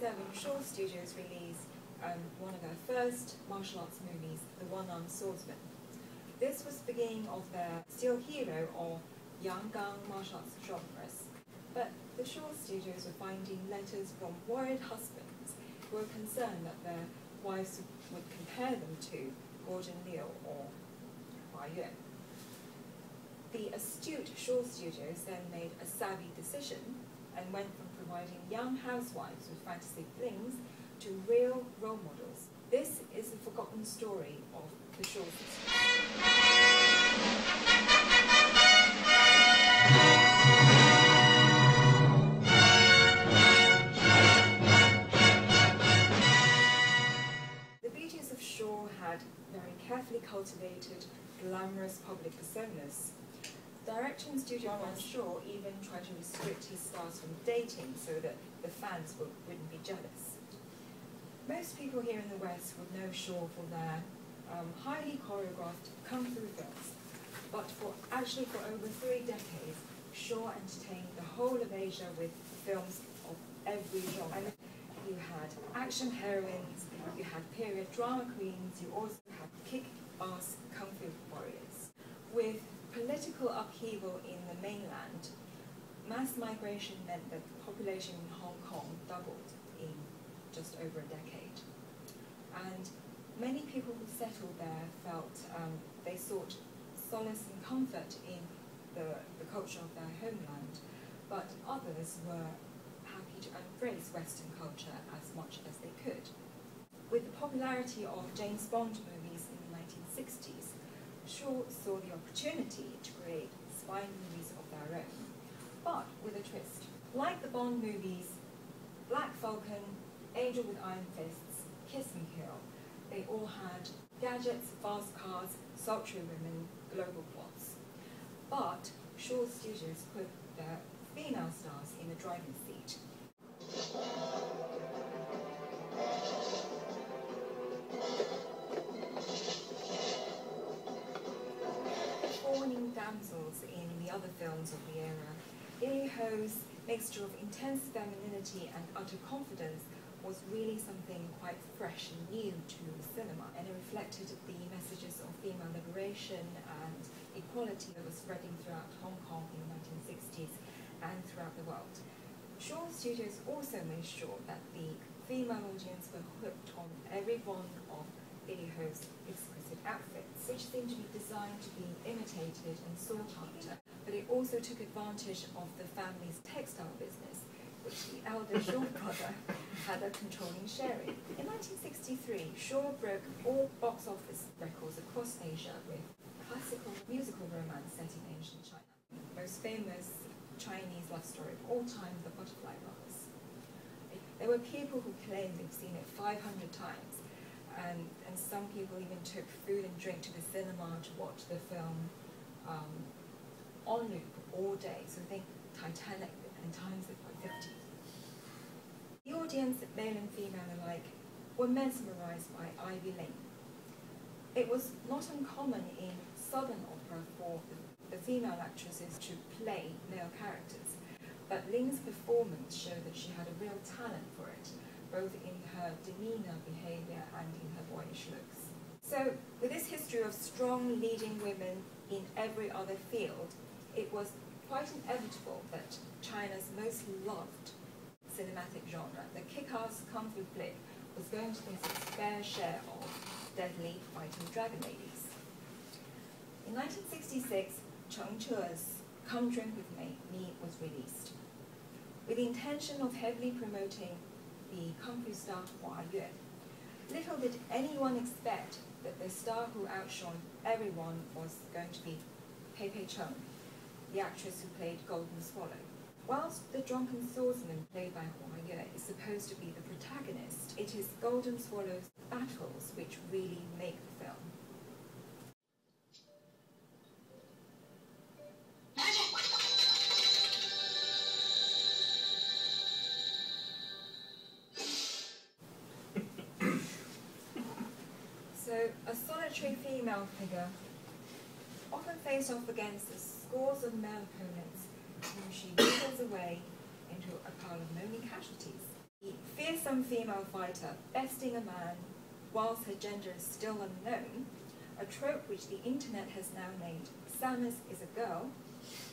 1967, Shaw Studios released one of their first martial arts movies, The One-Armed Swordsman. This was the beginning of their steel hero or Yangang martial arts genres. But the Shaw Studios were finding letters from worried husbands who were concerned that their wives would compare them to Gordon Liu or Hua Yuan. The astute Shaw Studios then made a savvy decision and went from providing young housewives with fantasy flings to real role models. This is the forgotten story of the Shaw Sisters. The beauties of Shaw had very carefully cultivated, glamorous public personas. Director and studio owner Shaw even tried to restrict his stars from dating so that the fans wouldn't be jealous. Most people here in the West would know Shaw for their highly choreographed kung fu films, but for over 3 decades, Shaw entertained the whole of Asia with films of every genre. And you had action heroines, you had period drama queens, you also had kick-ass kung fu warriors. With political upheaval in the mainland, mass migration meant that the population in Hong Kong doubled in just over a decade. And many people who settled there felt they sought solace and comfort in the culture of their homeland, but others were happy to embrace Western culture as much as they could. With the popularity of James Bond movies in the 1960s, Shaw saw the opportunity to create spy movies of their own, but with a twist. Like the Bond movies, Black Falcon, Angel with Iron Fists, Kiss and Kill, they all had gadgets, fast cars, sultry women, global plots. But Shaw Studios put their female stars in the driving seat. Fawning damsels in the other films of the era, Li Ho's mixture of intense femininity and utter confidence was really something quite fresh and new to cinema, and it reflected the messages of female liberation and equality that was spreading throughout Hong Kong in the 1960s and throughout the world. Shaw Studios also made sure that the female audience were hooked on every one of Li Ho's exquisite outfits, which seemed to be designed to be imitated and sought after, but it also took advantage of the family's textile business, which the elder Shaw brother had a controlling share in. In 1963, Shaw broke all box office records across Asia with classical musical romance set in ancient China. The most famous Chinese love story of all time, The Butterfly Brothers. There were people who claimed they've seen it 500 times, and some people even took food and drink to the cinema to watch the film on loop all day. So think Titanic and times it by 50. The audience, male and female alike, were mesmerized by Ivy Ling. It was not uncommon in Southern opera for the female actresses to play male characters, but Ling's performance showed that she had a real talent for it, both in her demeanor, behavior, and in her boyish looks. So, with this history of strong leading women in every other field, it was quite inevitable that China's most loved cinematic genre, the kick-ass kung fu flick, was going to face its fair share of deadly fighting dragon ladies. In 1966, Cheng Che's Come Drink With Me was released. With the intention of heavily promoting the kung fu star Hua Yuan, little did anyone expect that the star who outshone everyone was going to be Pei Pei Cheng, the actress who played Golden Swallow. Whilst the drunken swordsman played by Hua Yuan is supposed to be the protagonist, it is Golden Swallow's battles which really make the film. So, a solitary female figure, often faced off against the scores of male opponents, whom she whittles away into a pile of moaning casualties. The fearsome female fighter besting a man whilst her gender is still unknown, a trope which the internet has now named Samus is a girl,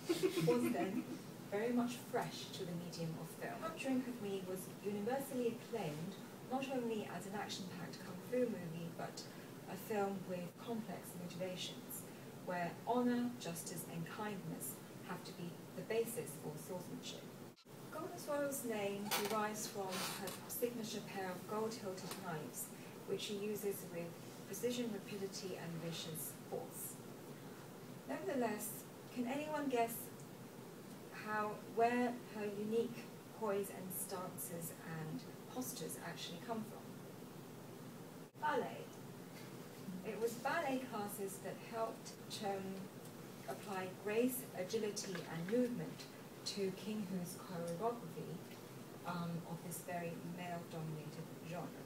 was then very much fresh to the medium of film. Come Drink With Me was universally acclaimed not only as an action-packed kung fu movie, but a film with complex motivations, where honor, justice, and kindness have to be the basis for swordsmanship. Golden Swallow's name derives from her signature pair of gold-hilted knives, which she uses with precision, rapidity, and vicious force. Nevertheless, can anyone guess where her unique poise and stances and postures actually come from? Ballet. It was ballet classes that helped Cheung apply grace, agility, and movement to King Hu's choreography of this very male-dominated genre.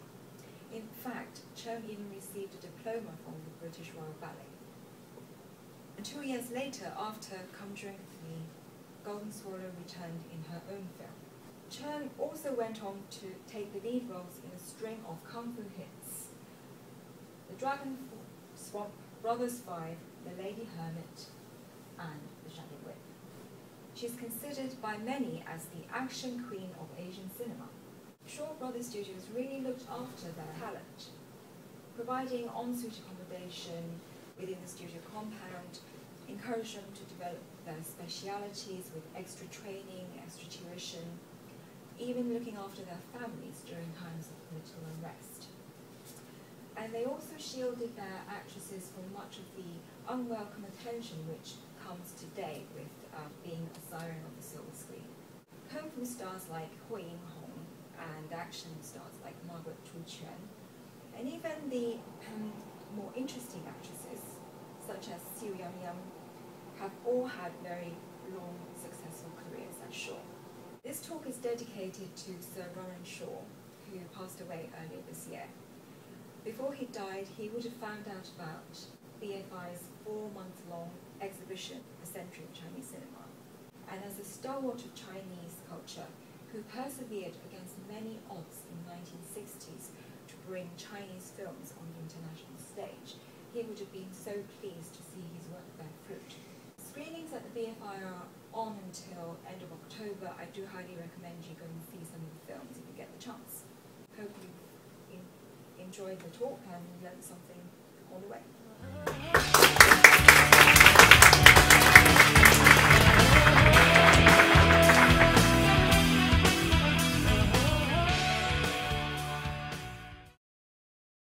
In fact, Cheung even received a diploma from the British Royal Ballet. And 2 years later, after Come Drink With Me, Golden Swallow returned in her own film. Cheung also went on to take the lead roles in a string of kung fu hits: The Dragon Swamp, Brothers 5, The Lady Hermit, and The Shadow Whip. She's considered by many as the action queen of Asian cinema. Shaw Brothers Studios really looked after their talent, providing en-suite accommodation within the studio compound, encouraged them to develop their specialities with extra training, extra tuition, even looking after their families during times of political unrest. And they also shielded their actresses from much of the unwelcome attention which comes today with being a siren of the silver screen. Kung fu stars like Hui Ying-hong and action stars like Margaret Chu Quan, and even the more interesting actresses such as Siu Yang have all had very long, successful careers at Shaw. This talk is dedicated to Sir Ronan Shaw, who passed away earlier this year. Before he died, he would have found out about BFI's 4-month-long exhibition, The Century of Chinese Cinema. And as a stalwart of Chinese culture, who persevered against many odds in the 1960s to bring Chinese films on the international stage, he would have been so pleased to see his work bear fruit. Screenings at the BFI are on until end of October. I do highly recommend you go and see some of the films if you get the chance. Hope you enjoyed the talk and learned something on the way.